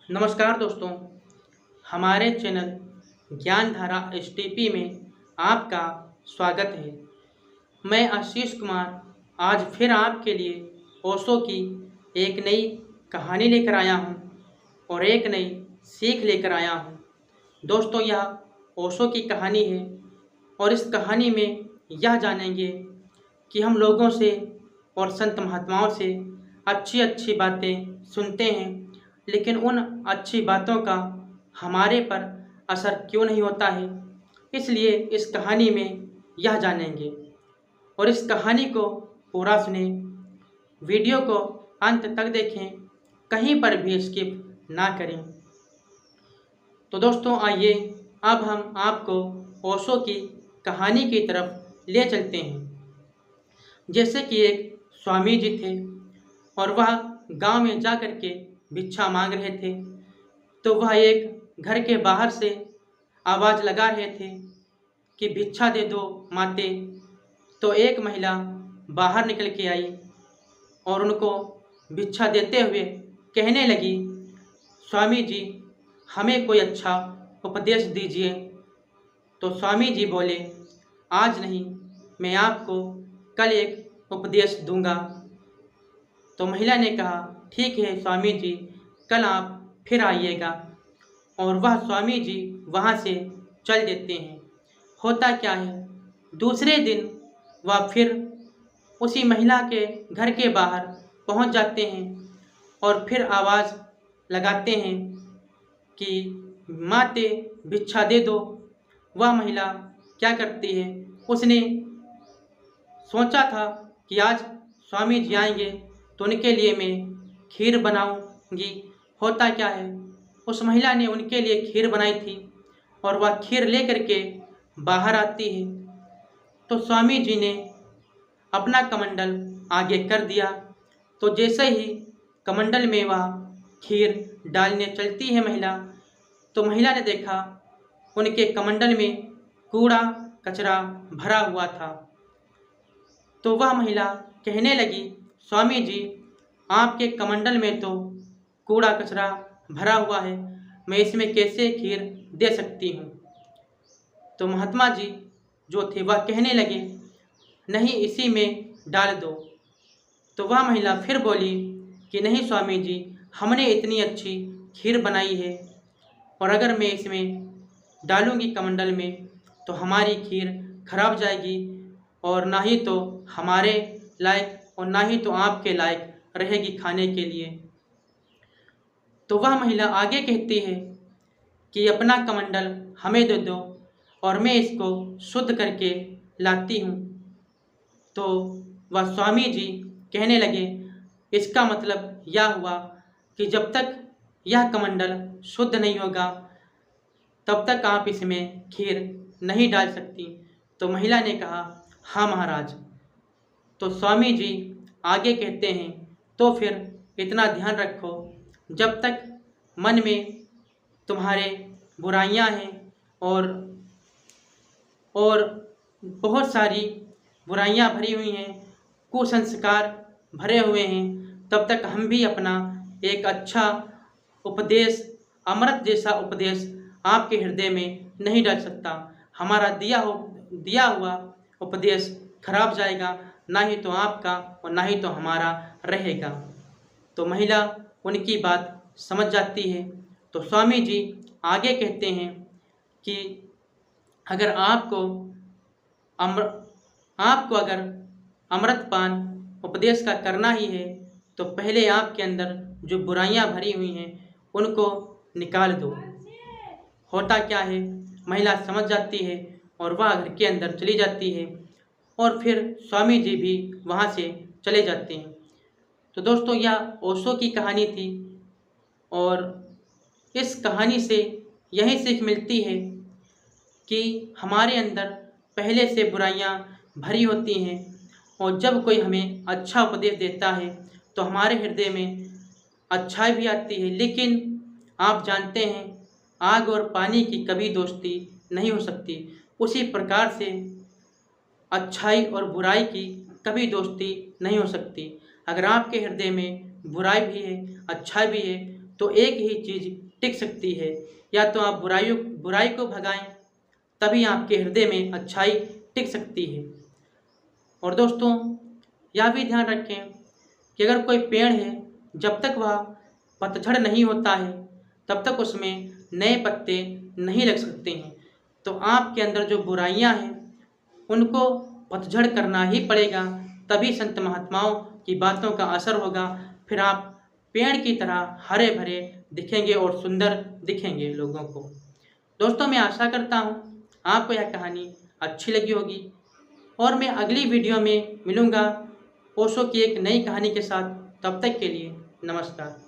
नमस्कार दोस्तों, हमारे चैनल ज्ञानधारा एसटीपी में आपका स्वागत है। मैं आशीष कुमार आज फिर आपके लिए ओशो की एक नई कहानी लेकर आया हूं और एक नई सीख लेकर आया हूं। दोस्तों, यह ओशो की कहानी है और इस कहानी में यह जानेंगे कि हम लोगों से और संत महात्माओं से अच्छी अच्छी बातें सुनते हैं, लेकिन उन अच्छी बातों का हमारे पर असर क्यों नहीं होता है। इसलिए इस कहानी में यह जानेंगे और इस कहानी को पूरा सुने, वीडियो को अंत तक देखें, कहीं पर भी स्किप ना करें। तो दोस्तों, आइए अब हम आपको ओशो की कहानी की तरफ ले चलते हैं। जैसे कि एक स्वामी जी थे और वह गांव में जा कर के भिक्षा मांग रहे थे, तो वह एक घर के बाहर से आवाज़ लगा रहे थे कि भिक्षा दे दो माते। तो एक महिला बाहर निकल के आई और उनको भिक्षा देते हुए कहने लगी, स्वामी जी, हमें कोई अच्छा उपदेश दीजिए। तो स्वामी जी बोले, आज नहीं, मैं आपको कल एक उपदेश दूंगा। तो महिला ने कहा, ठीक है स्वामी जी, कल आप फिर आइएगा। और वह स्वामी जी वहाँ से चल देते हैं। होता क्या है, दूसरे दिन वह फिर उसी महिला के घर के बाहर पहुँच जाते हैं और फिर आवाज़ लगाते हैं कि माते भिक्षा दे दो। वह महिला क्या करती है, उसने सोचा था कि आज स्वामी जी आएंगे तो उनके लिए मैं खीर बनाऊंगी। होता क्या है, उस महिला ने उनके लिए खीर बनाई थी और वह खीर लेकर के बाहर आती है। तो स्वामी जी ने अपना कमंडल आगे कर दिया। तो जैसे ही कमंडल में वह खीर डालने चलती है महिला, तो महिला ने देखा उनके कमंडल में कूड़ा कचरा भरा हुआ था। तो वह महिला कहने लगी, स्वामी जी, आपके कमंडल में तो कूड़ा कचरा भरा हुआ है, मैं इसमें कैसे खीर दे सकती हूँ। तो महात्मा जी जो थे वह कहने लगे, नहीं, इसी में डाल दो। तो वह महिला फिर बोली कि नहीं स्वामी जी, हमने इतनी अच्छी खीर बनाई है और अगर मैं इसमें डालूंगी कमंडल में तो हमारी खीर खराब जाएगी और ना ही तो हमारे लायक और ना ही तो आपके लायक रहेगी खाने के लिए। तो वह महिला आगे कहती है कि अपना कमंडल हमें दे दो और मैं इसको शुद्ध करके लाती हूँ। तो वह स्वामी जी कहने लगे, इसका मतलब यह हुआ कि जब तक यह कमंडल शुद्ध नहीं होगा तब तक आप इसमें खीर नहीं डाल सकती। तो महिला ने कहा, हाँ महाराज। तो स्वामी जी आगे कहते हैं, तो फिर इतना ध्यान रखो, जब तक मन में तुम्हारे बुराइयां हैं और बहुत सारी बुराइयां भरी हुई हैं, कुसंस्कार भरे हुए हैं, तब तक हम भी अपना एक अच्छा उपदेश, अमृत जैसा उपदेश आपके हृदय में नहीं डाल सकता। हमारा दिया हुआ उपदेश खराब जाएगा, ना ही तो आपका और ना ही तो हमारा रहेगा। तो महिला उनकी बात समझ जाती है। तो स्वामी जी आगे कहते हैं कि अगर आपको अगर अमृतपान उपदेश का करना ही है तो पहले आपके अंदर जो बुराइयां भरी हुई हैं उनको निकाल दो। होता क्या है, महिला समझ जाती है और वह घर के अंदर चली जाती है और फिर स्वामी जी भी वहाँ से चले जाते हैं। तो दोस्तों, यह ओशो की कहानी थी और इस कहानी से यही सीख मिलती है कि हमारे अंदर पहले से बुराइयां भरी होती हैं और जब कोई हमें अच्छा उपदेश देता है तो हमारे हृदय में अच्छाई भी आती है। लेकिन आप जानते हैं, आग और पानी की कभी दोस्ती नहीं हो सकती। उसी प्रकार से अच्छाई और बुराई की कभी दोस्ती नहीं हो सकती। अगर आपके हृदय में बुराई भी है, अच्छाई भी है, तो एक ही चीज़ टिक सकती है, या तो आप बुराई को भगाएं, तभी आपके हृदय में अच्छाई टिक सकती है। और दोस्तों, यह भी ध्यान रखें कि अगर कोई पेड़ है, जब तक वह पतझड़ नहीं होता है तब तक उसमें नए पत्ते नहीं लग सकते हैं। तो आपके अंदर जो बुराइयां हैं उनको पतझड़ करना ही पड़ेगा, तभी संत महात्माओं की बातों का असर होगा। फिर आप पेड़ की तरह हरे भरे दिखेंगे और सुंदर दिखेंगे लोगों को। दोस्तों, मैं आशा करता हूँ आपको यह कहानी अच्छी लगी होगी, और मैं अगली वीडियो में मिलूँगा ओशो की एक नई कहानी के साथ। तब तक के लिए नमस्कार।